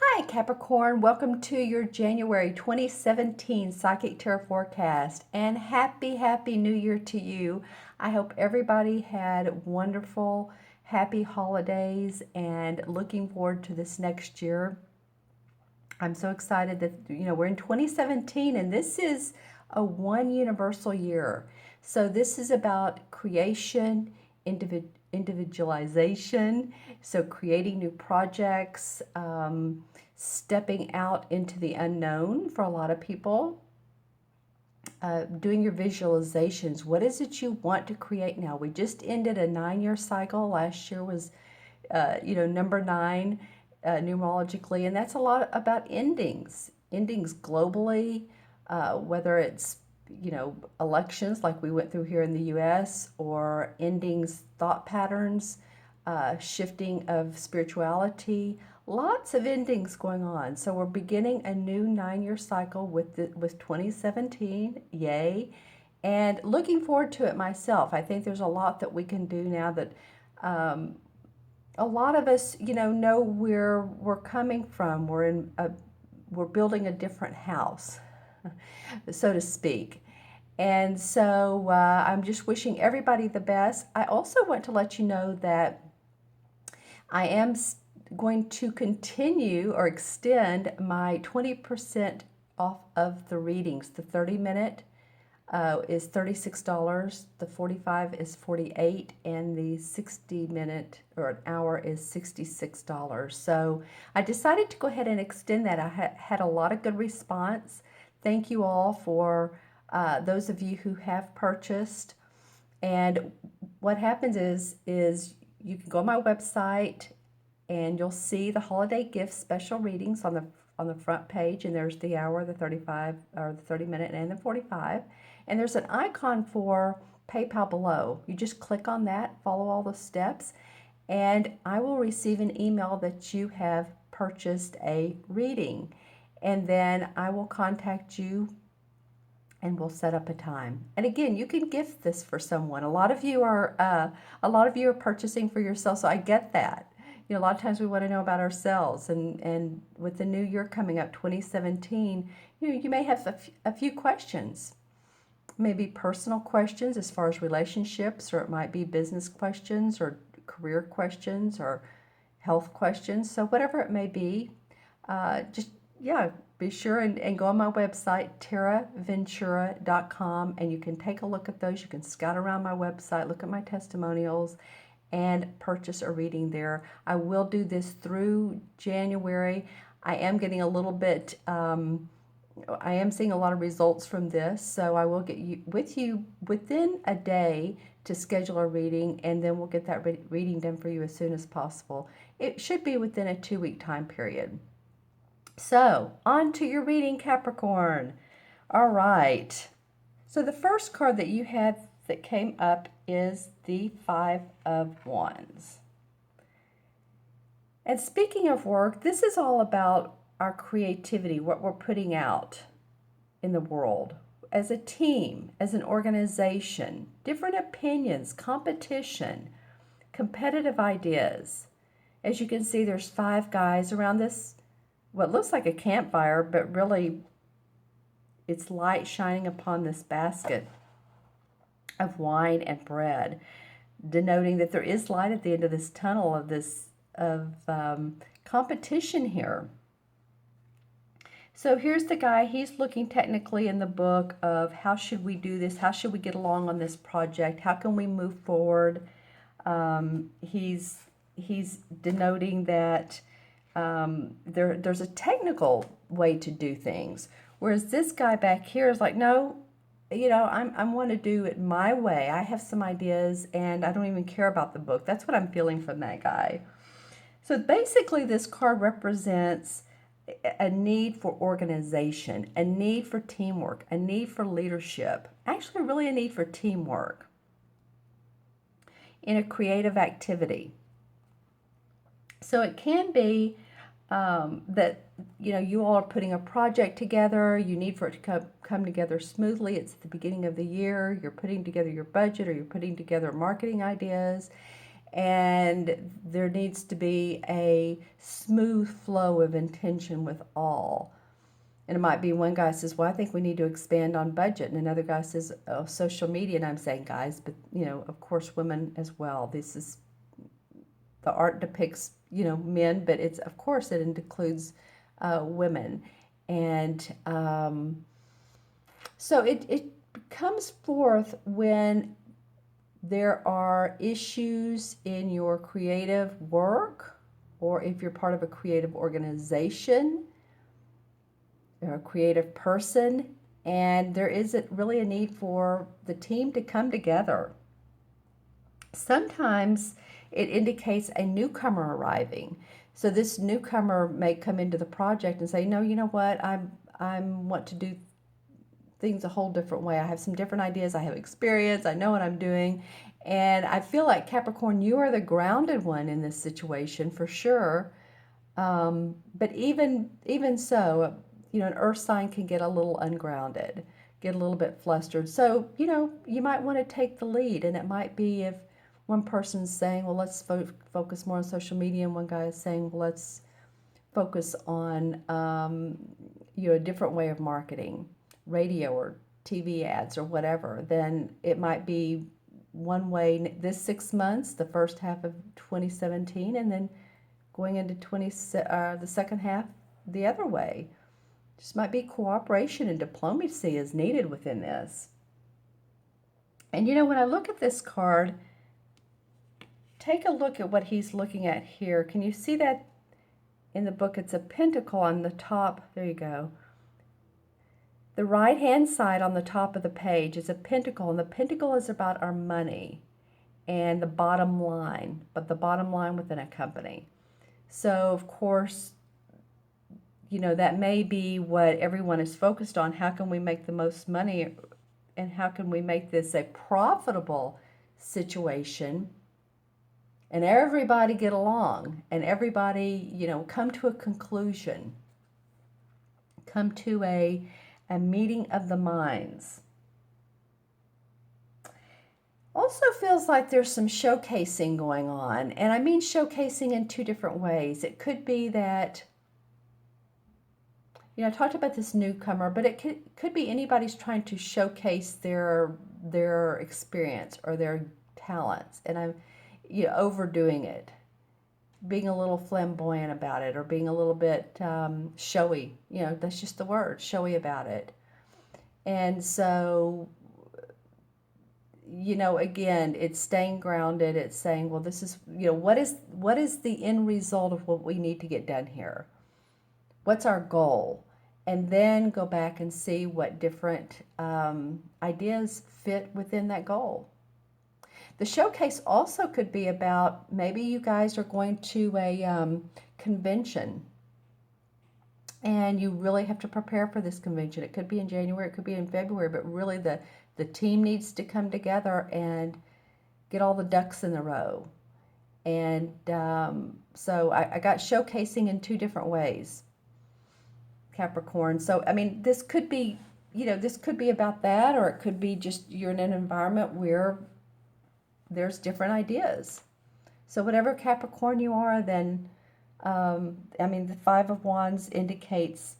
Hi, Capricorn. Welcome to your January 2017 Psychic Tarot Forecast. And happy New Year to you. I hope everybody had wonderful, happy holidays and looking forward to this next year. I'm so excited that, we're in 2017 and this is a one universal year. So this is about creation, individualization, so creating new projects, stepping out into the unknown for a lot of people, doing your visualizations. What is it you want to create now? We just ended a 9-year cycle. Last year was, number 9 numerologically, and that's a lot about endings globally, whether it's elections like we went through here in the U.S. or endings, thought patterns, shifting of spirituality, lots of endings going on. So we're beginning a new 9-year cycle with 2017, yay, and looking forward to it myself. I think there's a lot that we can do now that a lot of us, know where we're coming from. We're building a different house, so to speak. And so I'm just wishing everybody the best. I also want to let you know that I am going to continue or extend my 20% off of the readings. The 30-minute is $36, the 45 is $48, and the 60-minute or an hour is $66. So I decided to go ahead and extend that. I had a lot of good response. Thank you all for those of you who have purchased. And what happens is you can go on my website and you'll see the holiday gift special readings on the front page, and there's the hour, the 35 or the 30-minute and the 45. And there's an icon for PayPal below. You just click on that, follow all the steps, and I will receive an email that you have purchased a reading. And then I will contact you and we'll set up a time. And again, you can gift this for someone. A lot of you are purchasing for yourself, so I get that. A lot of times we want to know about ourselves, and with the new year coming up, 2017, you may have a few questions, maybe personal questions as far as relationships, or it might be business questions or career questions or health questions. So whatever it may be, be sure and go on my website, taraventura.com, and you can take a look at those. You can scout around my website, look at my testimonials, and purchase a reading there. I will do this through January. I am getting a little bit, I am seeing a lot of results from this, so I will get with you within a day to schedule a reading, and then we'll get that reading done for you as soon as possible. It should be within a 2-week time period. So, on to your reading, Capricorn. All right. So the first card that you had that came up is the 5 of Wands. And speaking of work, this is all about our creativity, what we're putting out in the world as a team, as an organization, different opinions, competition, competitive ideas. As you can see, there's 5 guys around this, what looks like a campfire, but really it's light shining upon this basket of wine and bread, denoting that there is light at the end of this tunnel of competition here. So here's the guy. He's looking technically in the book of how should we do this? How should we get along on this project? How can we move forward? He's denoting that there's a technical way to do things, whereas this guy back here is like, no, I want to do it my way. I have some ideas and I don't even care about the book. That's what I'm feeling from that guy. So basically this card represents a need for organization, a need for teamwork, a need for leadership, actually really a need for teamwork in a creative activity. So it can be that you all are putting a project together. You need for it to come together smoothly. It's the beginning of the year. You're putting together your budget, or you're putting together marketing ideas, And there needs to be a smooth flow of intention with all. And it might be one guy says, well, I think we need to expand on budget. And another guy says, oh, social media. And I'm saying, guys, but, of course, women as well. This is, the art depicts, men, but it's, of course, it includes women. And so it comes forth when there are issues in your creative work, or if you're part of a creative organization, or a creative person, and there isn't really a need for the team to come together. Sometimes it indicates a newcomer arriving. So this newcomer may come into the project and say, no, you know what, I want to do things a whole different way. I have some different ideas. I have experience. I know what I'm doing. And I feel like, Capricorn, you are the grounded one in this situation for sure. But even so, an earth sign can get a little ungrounded, get a little bit flustered. So, you might want to take the lead. And it might be if one person's saying, well, let's focus more on social media, and one guy is saying, well, let's focus on, a different way of marketing, radio or TV ads or whatever, then it might be one way this 6 months, the first half of 2017, and then going into the second half the other way. Just might be cooperation and diplomacy is needed within this. And when I look at this card, take a look at what he's looking at here. Can you see that in the book? It's a pentacle on the top. There you go. The right-hand side on the top of the page is a pentacle, and the pentacle is about our money and the bottom line, but the bottom line within a company. So, of course, that may be what everyone is focused on. How can we make the most money, and how can we make this a profitable situation, and everybody get along, and everybody, come to a conclusion, come to a meeting of the minds. Also feels like there's some showcasing going on. And I mean showcasing in two different ways. It could be that, I talked about this newcomer, but it could be anybody's trying to showcase their experience or their talents. And I'm overdoing it, being a little flamboyant about it, or being a little bit showy. That's just the word, showy about it. And so, again, it's staying grounded. It's saying, well, this is, what is the end result of what we need to get done here? What's our goal? And then go back and see what different ideas fit within that goal. The showcase also could be about, maybe you guys are going to a convention, and you really have to prepare for this convention. It could be in January, it could be in February, but really the team needs to come together and get all the ducks in a row. And so I got showcasing in two different ways, Capricorn. So, I mean, this could be, this could be about that, or it could be just you're in an environment where there's different ideas. So whatever Capricorn you are, then, the Five of Wands indicates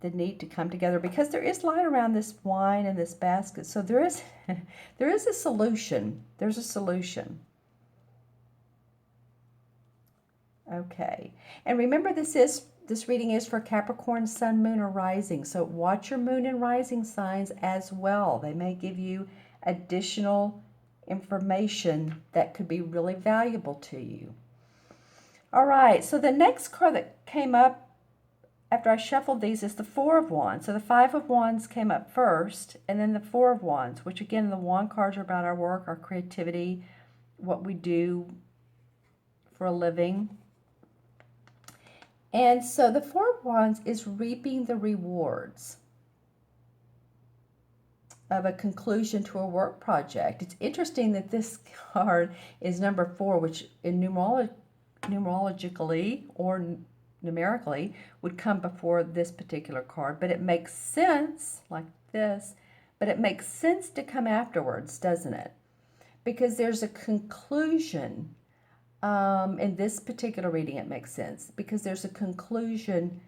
the need to come together, because there is light around this wine and this basket. So there is a solution. There's a solution. Okay. And remember, this reading is for Capricorn, Sun, Moon, or Rising. So watch your Moon and Rising signs as well. They may give you additional information that could be really valuable to you. All right, so the next card that came up after I shuffled these is the Four of Wands. So the Five of Wands came up first, and then the Four of Wands, which again, the wand cards are about our work, our creativity, what we do for a living. And so the Four of Wands is reaping the rewards of a conclusion to a work project. It's interesting that this card is number 4, which in numerologically or numerically would come before this particular card, but it makes sense like this, but it makes sense to come afterwards, doesn't it? because there's a conclusion. In this particular reading, it makes sense because there's a conclusion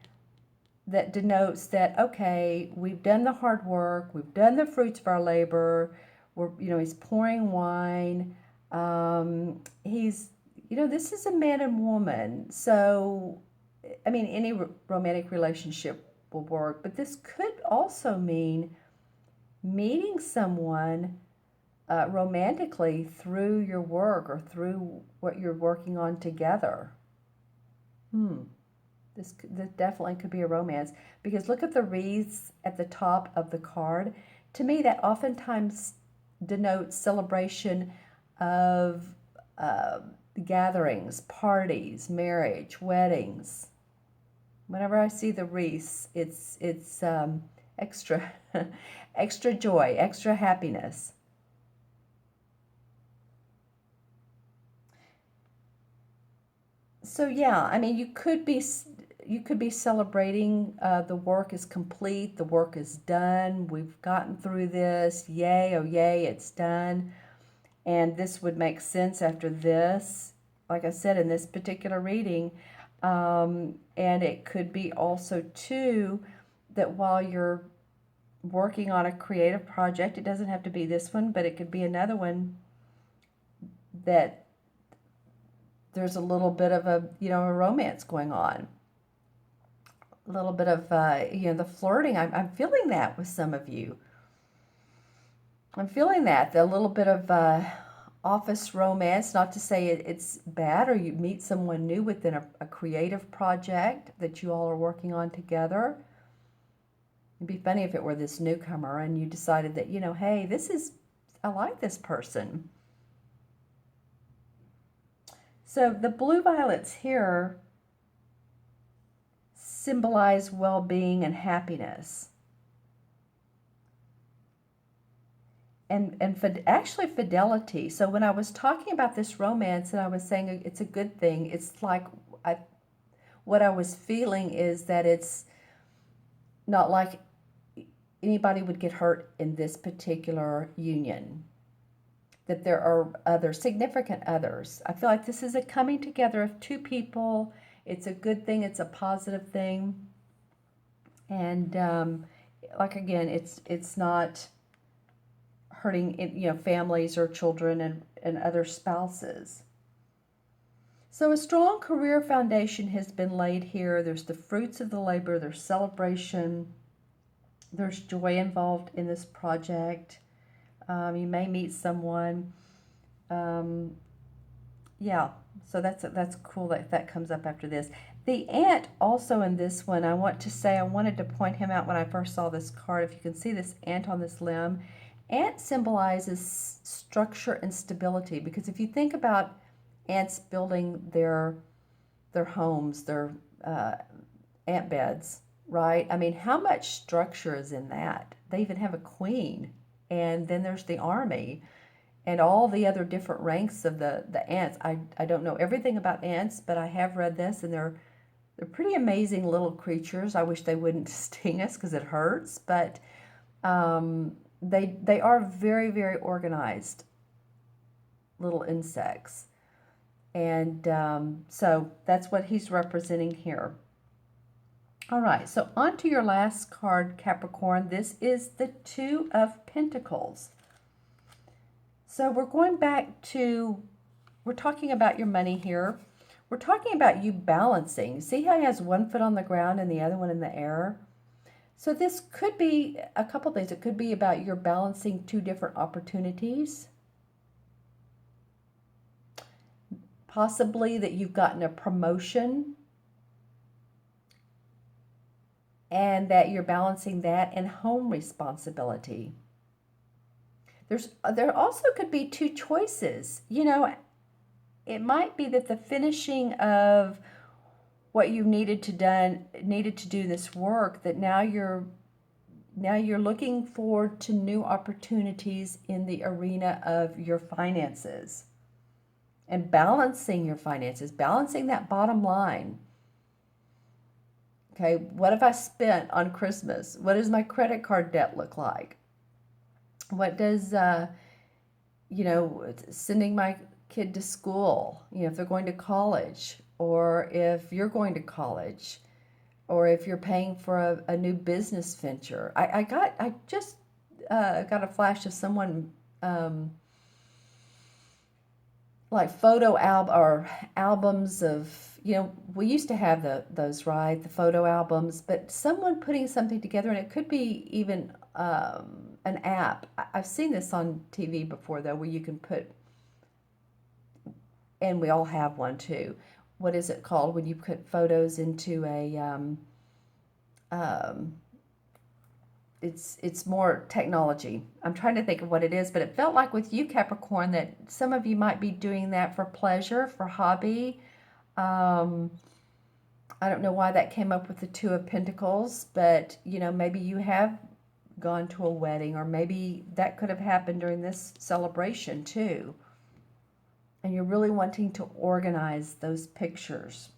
that denotes that, okay, we've done the hard work, we've done the fruits of our labor. He's pouring wine. This is a man and woman. So, I mean, any romantic relationship will work, but this could also mean meeting someone romantically through your work or through what you're working on together. This definitely could be a romance, because look at the wreaths at the top of the card. To me, that oftentimes denotes celebration of gatherings, parties, marriage, weddings. Whenever I see the wreaths, it's extra extra joy, extra happiness. So yeah, I mean, you could be celebrating the work is complete, the work is done, we've gotten through this, yay, oh yay, it's done. And this would make sense after this, like I said, in this particular reading. And it could be also too that while you're working on a creative project, it doesn't have to be this one, but it could be another one, that there's a little bit of a romance going on, a little bit of the flirting. I'm feeling that with some of you. I'm feeling that the little bit of office romance. Not to say it's bad, or you meet someone new within a creative project that you all are working on together. It'd be funny if it were this newcomer and you decided that, hey, I like this person. So the blue violets here symbolize well-being and happiness. And actually fidelity. So when I was talking about this romance and I was saying it's a good thing, it's like what I was feeling is that it's not like anybody would get hurt in this particular union, that there are other significant others. I feel like this is a coming together of two people. It's a good thing. It's a positive thing. And again, it's not hurting families or children and other spouses. So a strong career foundation has been laid here. There's the fruits of the labor. There's celebration. There's joy involved in this project. You may meet someone. Yeah, so that's cool that comes up after this. The ant also in this one, I wanted to point him out when I first saw this card. If you can see this ant on this limb, ant symbolizes structure and stability, because if you think about ants building their homes, their ant beds, right? I mean, how much structure is in that? They even have a queen, and then there's the army and all the other different ranks of the ants. I don't know everything about ants, but I have read this, and they're pretty amazing little creatures. I wish they wouldn't sting us because it hurts, but they are very, very organized little insects. And so that's what he's representing here. All right, so on to your last card, Capricorn. This is the Two of Pentacles. So we're going back to, we're talking about your money here. We're talking about you balancing. See how he has one foot on the ground and the other one in the air? So this could be a couple things. It could be about you're balancing two different opportunities. Possibly that you've gotten a promotion and that you're balancing that and home responsibility. There also could be two choices. It might be that the finishing of what you needed to do this work, that now you're looking forward to new opportunities in the arena of your finances and balancing your finances, balancing that bottom line. Okay, what have I spent on Christmas? What does my credit card debt look like? What does, you know, sending my kid to school, you know, if they're going to college, or if you're going to college, or if you're paying for a new business venture. I just got a flash of someone like albums of, you know, we used to have those, right? The photo albums, but someone putting something together, and it could be even an app. I've seen this on TV before, though, where you can put, and we all have one too. What is it called when you put photos into a, um, it's more technology. I'm trying to think of what it is, but it felt like with you, Capricorn, that some of you might be doing that for pleasure, for hobby. Um, I don't know why that came up with the Two of Pentacles, but you know, maybe you have gone to a wedding, or maybe that could have happened during this celebration too. And you're really wanting to organize those pictures.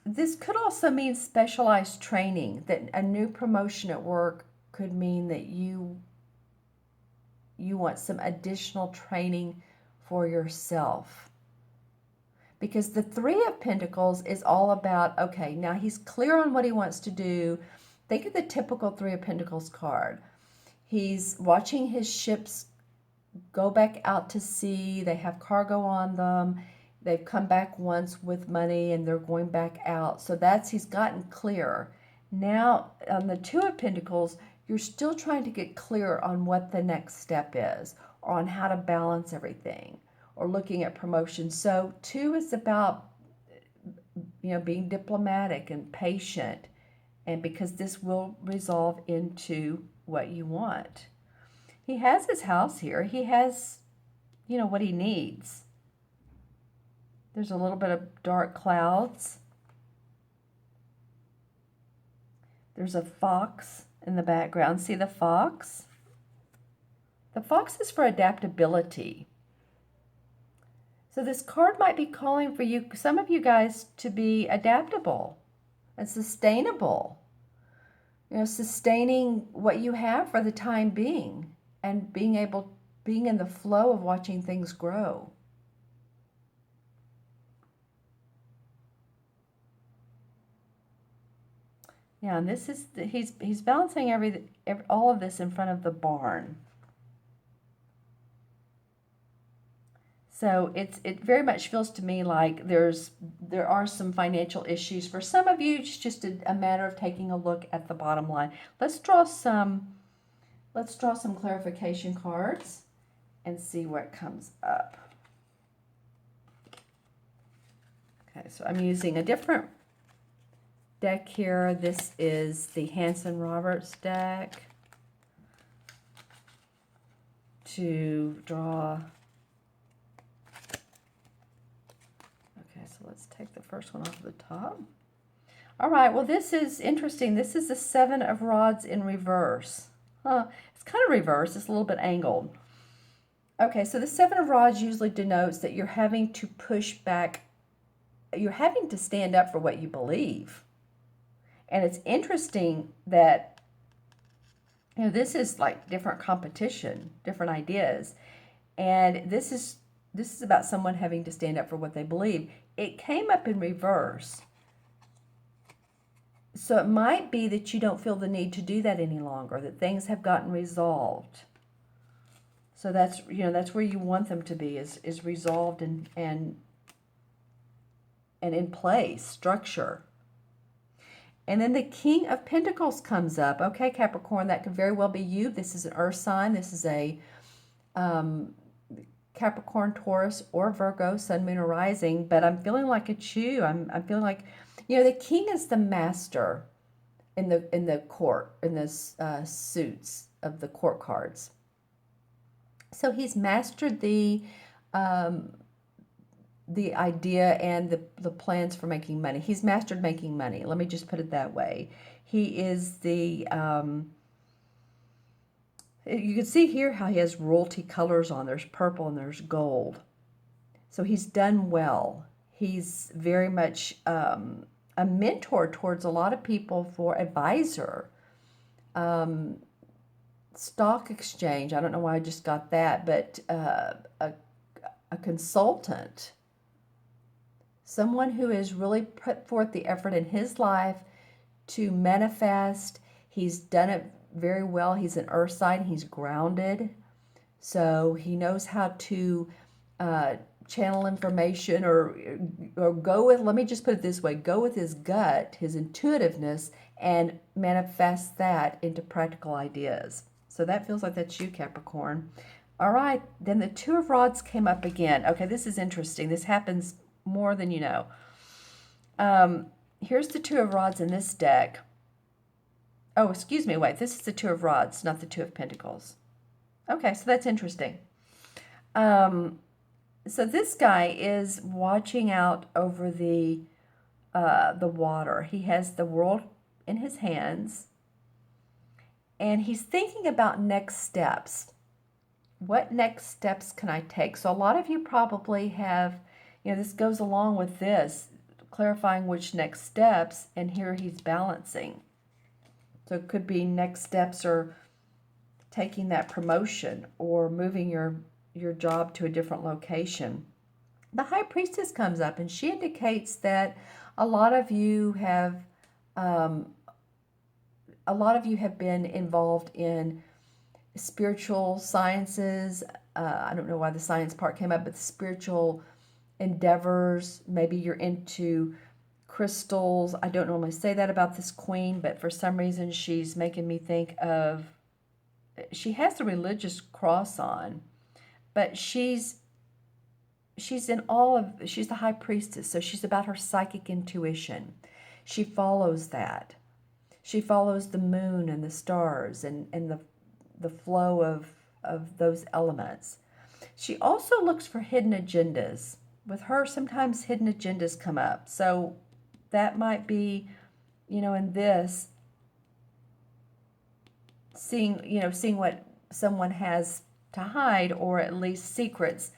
This could also mean specialized training, that a new promotion at work could mean that you want some additional training for yourself. Because the Three of Pentacles is all about, okay, now he's clear on what he wants to do. Think of the typical Three of Pentacles card. He's watching his ships go back out to sea. They have cargo on them. They've come back once with money and they're going back out. So he's gotten clear. Now, on the Two of Pentacles, you're still trying to get clear on what the next step is, or on how to balance everything, or looking at promotion. So two is about, you know, being diplomatic and patient, and because this will resolve into what you want. He has his house here. He has, you know, what he needs. There's a little bit of dark clouds. There's a fox in the background. See the fox? The fox is for adaptability. So this card might be calling for you, some of you guys, to be adaptable and sustainable. You know, sustaining what you have for the time being, and being in the flow of watching things grow. Yeah, and this is he's balancing all of this in front of the barn. So it very much feels to me like there are some financial issues. For some of you, it's just a matter of taking a look at the bottom line. Let's draw some clarification cards and see what comes up. Okay, so I'm using a different deck here. This is the Hanson Roberts deck to draw. Okay, so let's take the first one off the top. All right, well, this is interesting. This is the Seven of Rods in reverse. It's kind of reversed. It's a little bit angled. Okay, so the Seven of Rods usually denotes that you're having to push back. You're having to stand up for what you believe. And it's interesting that, you know, this is like different competition, different ideas. And this is about someone having to stand up for what they believe. It came up in reverse. So it might be that you don't feel the need to do that any longer, that things have gotten resolved. So that's, you know, that's where you want them to be, is resolved and in place, structure. And then the King of Pentacles comes up. Okay, Capricorn, that could very well be you. This is an earth sign. This is a Capricorn, Taurus, or Virgo, Sun, Moon, or Rising. But I'm feeling like it's you. I'm feeling like, you know, the King is the master in the court, in this suits of the court cards. So he's mastered the idea and the plans for making money. He's mastered making money. Let me just put it that way. He is the, you can see here how he has royalty colors on. There's purple and there's gold. So he's done well. He's very much a mentor towards a lot of people, for advisor. stock exchange. I don't know why I just got that, but a consultant, someone who has really put forth the effort in his life to manifest. He's done it very well. He's an earth sign. He's grounded. So he knows how to channel information or go with, let me just put it this way, go with his gut, his intuitiveness, and manifest that into practical ideas. So that feels like that's you, Capricorn. All right, then the Two of Rods came up again. Okay, this is interesting. This happens more than you know. Here's the Two of Rods in this deck. Oh, excuse me, wait, this is the Two of Rods, not the Two of Pentacles. Okay, so that's interesting. So this guy is watching out over the water. He has the world in his hands, and he's thinking about next steps. What next steps can I take? So a lot of you probably have, this goes along with this, clarifying which next steps, and here he's balancing. So it could be next steps or taking that promotion or moving your job to a different location. The High Priestess comes up, and she indicates that a lot of you have been involved in spiritual sciences. I don't know why the science part came up, but the spiritual endeavors. Maybe you're into crystals. I don't normally say that about this queen, but for some reason she's making me think of, she has the religious cross on, but she's the High Priestess, so she's about her psychic intuition. She follows that. She follows the moon and the stars and the flow of those elements. She also looks for hidden agendas. With her, sometimes hidden agendas come up. So that might be, in this, seeing what someone has to hide, or at least secrets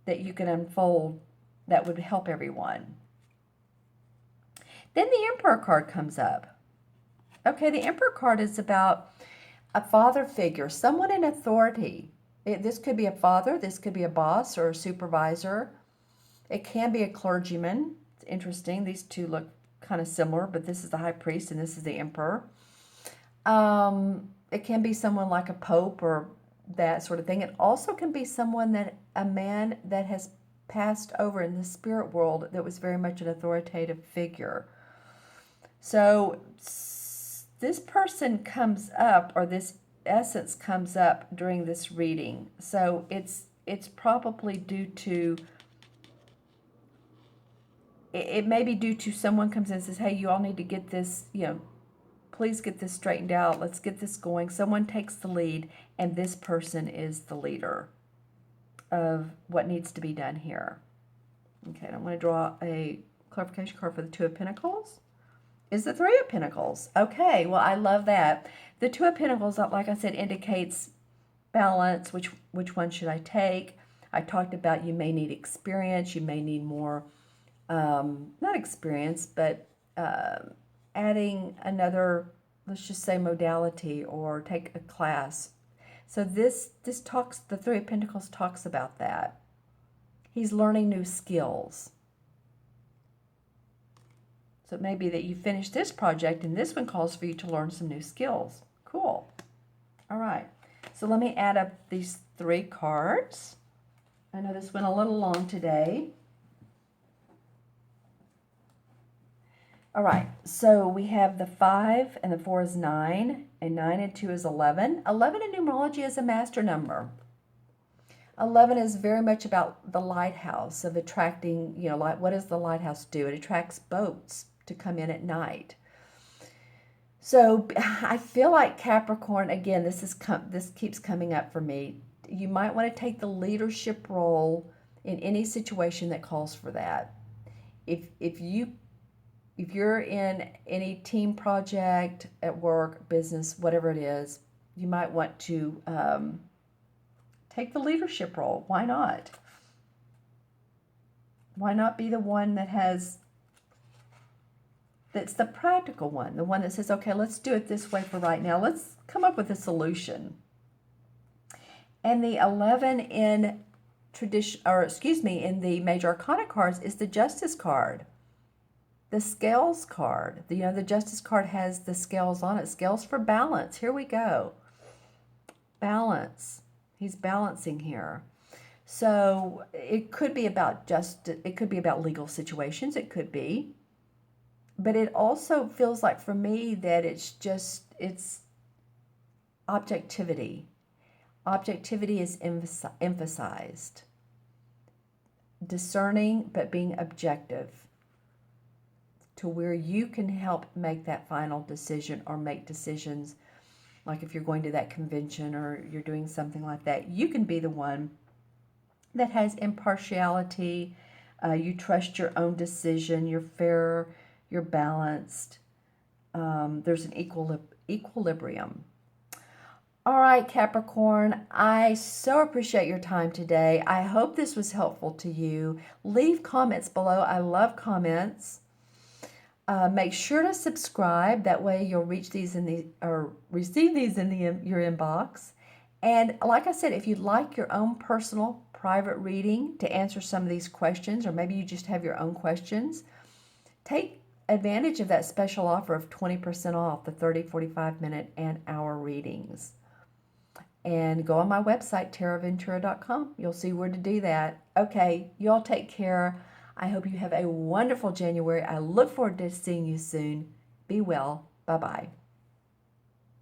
that you can unfold that would help everyone. Then the Emperor card comes up. Okay, the Emperor card is about a father figure, someone in authority. This could be a father, this could be a boss or a supervisor. It can be a clergyman. It's interesting. These two look kind of similar, but this is the High Priest and this is the Emperor. It can be someone like a pope or that sort of thing. It also can be a man that has passed over in the spirit world that was very much an authoritative figure. So this person comes up, or this essence comes up during this reading. So it's probably due to, it may be due to someone comes in and says, hey, you all need to get this, please get this straightened out. Let's get this going. Someone takes the lead, and this person is the leader of what needs to be done here. Okay, and I'm going to draw a clarification card for the Two of Pentacles. Is the Three of Pentacles. Okay, well, I love that. The Two of Pentacles, like I said, indicates balance. Which one should I take? I talked about you may need experience. You may need more, not experience, but adding another, let's just say, modality, or take a class. So this talks, the Three of Pentacles talks about that. He's learning new skills. So it may be that you finish this project and this one calls for you to learn some new skills. Cool. All right. So let me add up these 3 cards. I know this went a little long today. All right. So we have the 5 and the 4 is 9, and 9 and 2 is 11. 11 in numerology is a master number. 11 is very much about the lighthouse, of attracting, what does the lighthouse do? It attracts boats to come in at night. So I feel like Capricorn, again, this keeps coming up for me. You might want to take the leadership role in any situation that calls for that. If you're in any team project at work, business, whatever it is, you might want to take the leadership role. Why not? Why not be the one that has that's the practical one, the one that says, okay, let's do it this way for right now. Let's come up with a solution. And the 11 in in the Major Arcana cards is the Justice card. The Scales card. The Justice card has the scales on it. Scales for balance. Here we go. Balance. He's balancing here. So it could be about it could be about legal situations. It could be. But it also feels like for me that it's objectivity. Objectivity is emphasized. Discerning, but being objective to where you can help make that final decision or make decisions. Like if you're going to that convention or you're doing something like that, you can be the one that has impartiality. You trust your own decision. You're fair. You're balanced. There's an equilibrium. All right, Capricorn, I so appreciate your time today. I hope this was helpful to you. Leave comments below. I love comments. Make sure to subscribe. That way you'll receive these in your inbox. And like I said, if you'd like your own personal private reading to answer some of these questions, or maybe you just have your own questions, take advantage of that special offer of 20% off the 30, 45-minute, and hour readings. And go on my website, taraventura.com. You'll see where to do that. Okay, y'all take care. I hope you have a wonderful January. I look forward to seeing you soon. Be well. Bye-bye.